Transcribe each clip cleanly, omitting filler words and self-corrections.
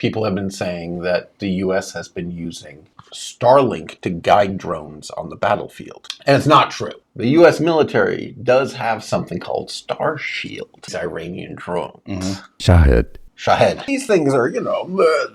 people have been saying that the U.S. has been using Starlink to guide drones on the battlefield. And it's not true. The U.S. military does have something called StarShield. These Iranian drones. Shahed. Shahed. These things are,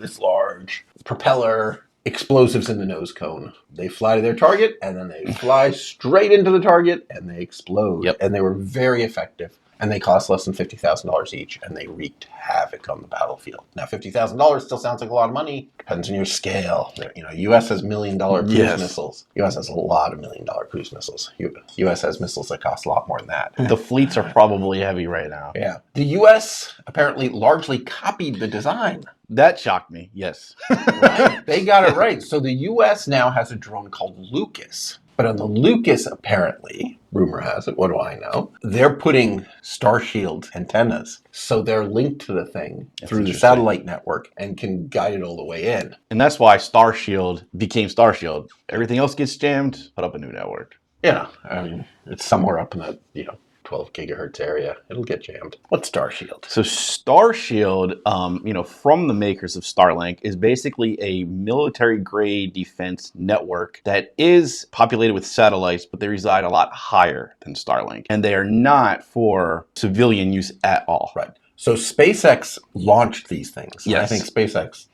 this large. Propeller, explosives in the nose cone. They fly to their target, and then they fly straight into the target, and they explode. Yep. And they were very effective. And they cost less than $50,000 each, and they wreaked havoc on the battlefield. Now, $50,000 still sounds like a lot of money. Depends on your scale. U.S. has $1 million cruise missiles. U.S. has a lot of $1 million cruise missiles. U.S. has missiles that cost a lot more than that. The fleets are probably heavy right now. Yeah. The U.S. apparently largely copied the design. That shocked me, yes. Right? They got it right. So the U.S. now has a drone called Lucas. But on the Lucas, apparently, rumor has it, what do I know? They're putting StarShield antennas. So they're linked to the thing through the satellite network and can guide it all the way in. And that's why StarShield became StarShield. Everything else gets jammed, put up a new network. Yeah, I mean, it's somewhere up in the, 12 gigahertz area. It'll get jammed. What's StarShield? So StarShield, from the makers of Starlink, is basically a military-grade defense network that is populated with satellites, but they reside a lot higher than Starlink. And they are not for civilian use at all. Right. So SpaceX launched these things. Yes. I think SpaceX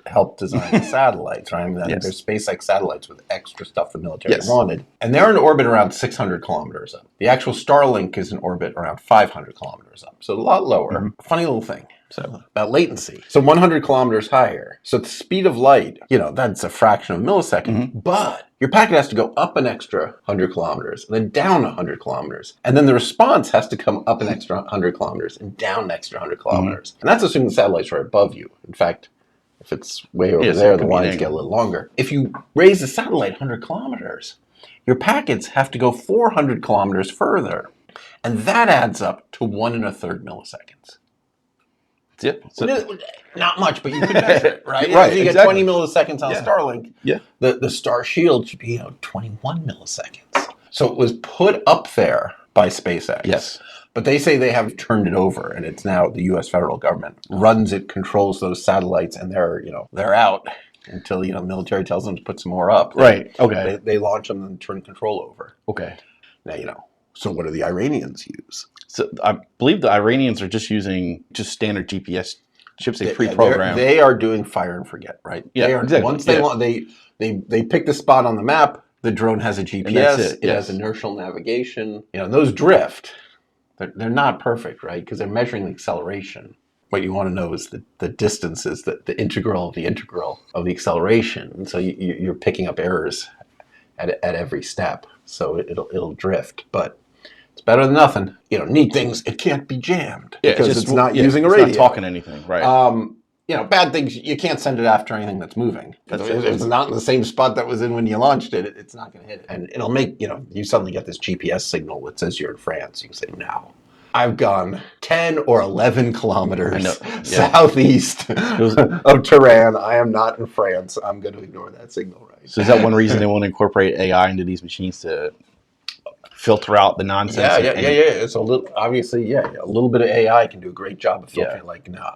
helped design the satellites, right? I mean, there's SpaceX satellites with extra stuff the military wanted. And they're in orbit around 600 kilometers up. The actual Starlink is in orbit around 500 kilometers up. So a lot lower. Funny little thing. So about latency. So 100 kilometers higher. So the speed of light, that's a fraction of a millisecond. But your packet has to go up an extra 100 kilometers and then down 100 kilometers. And then the response has to come up an extra 100 kilometers and down an extra 100 kilometers. And that's assuming the satellites are above you. In fact, if it's way over there, the lines get a little longer. If you raise the satellite 100 kilometers, your packets have to go 400 kilometers further. And that adds up to 1 1/3 milliseconds. Yep. So, not much, but you can measure it, right? Right, If you get 20 milliseconds on Starlink, the StarShield should be 21 milliseconds. So it was put up there by SpaceX. Yes. But they say they have turned it over, and it's now the U.S. federal government runs it, controls those satellites, and they're out until the military tells them to put some more up. Right. Okay. They launch them and turn control over. Okay. Now So what do the Iranians use? So I believe the Iranians are just using standard GPS chips they pre-programmed. They are doing fire and forget, right? Yeah. They are, exactly. Once they pick the spot on the map, the drone has a GPS. It has inertial navigation. Those drift. They're not perfect, right? Because they're measuring the acceleration. What you want to know is the distances, the integral of the acceleration. And so you're picking up errors at every step. So it'll drift, but it's better than nothing. Neat things, it can't be jammed because it's not using a radio. It's not talking anything, right? Bad things, you can't send it after anything that's moving. If it's not in the same spot that was in when you launched it, it's not going to hit it. And it'll make, you suddenly get this GPS signal that says you're in France. You can say, no, I've gone 10 or 11 kilometers southeast of Tehran. I am not in France. I'm going to ignore that signal, right? So is that one reason they want to incorporate AI into these machines to filter out the nonsense? Yeah. It's a little, obviously, a little bit of AI can do a great job of filtering. No.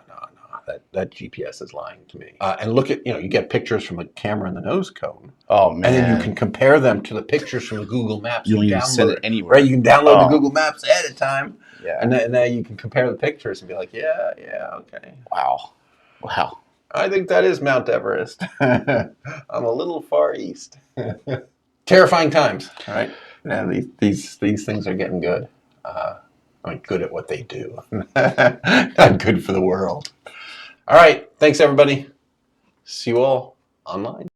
That GPS is lying to me. And look at, you get pictures from a camera in the nose cone. Oh, man. And then you can compare them to the pictures from the Google Maps. You don't even send it anywhere. Right, you can download the Google Maps ahead of time. Yeah. And then you can compare the pictures and be like, okay. Wow. I think that is Mount Everest. I'm a little far east. Terrifying times, all right? These things are getting good. Good at what they do. Not good for the world. All right. Thanks, everybody. See you all online.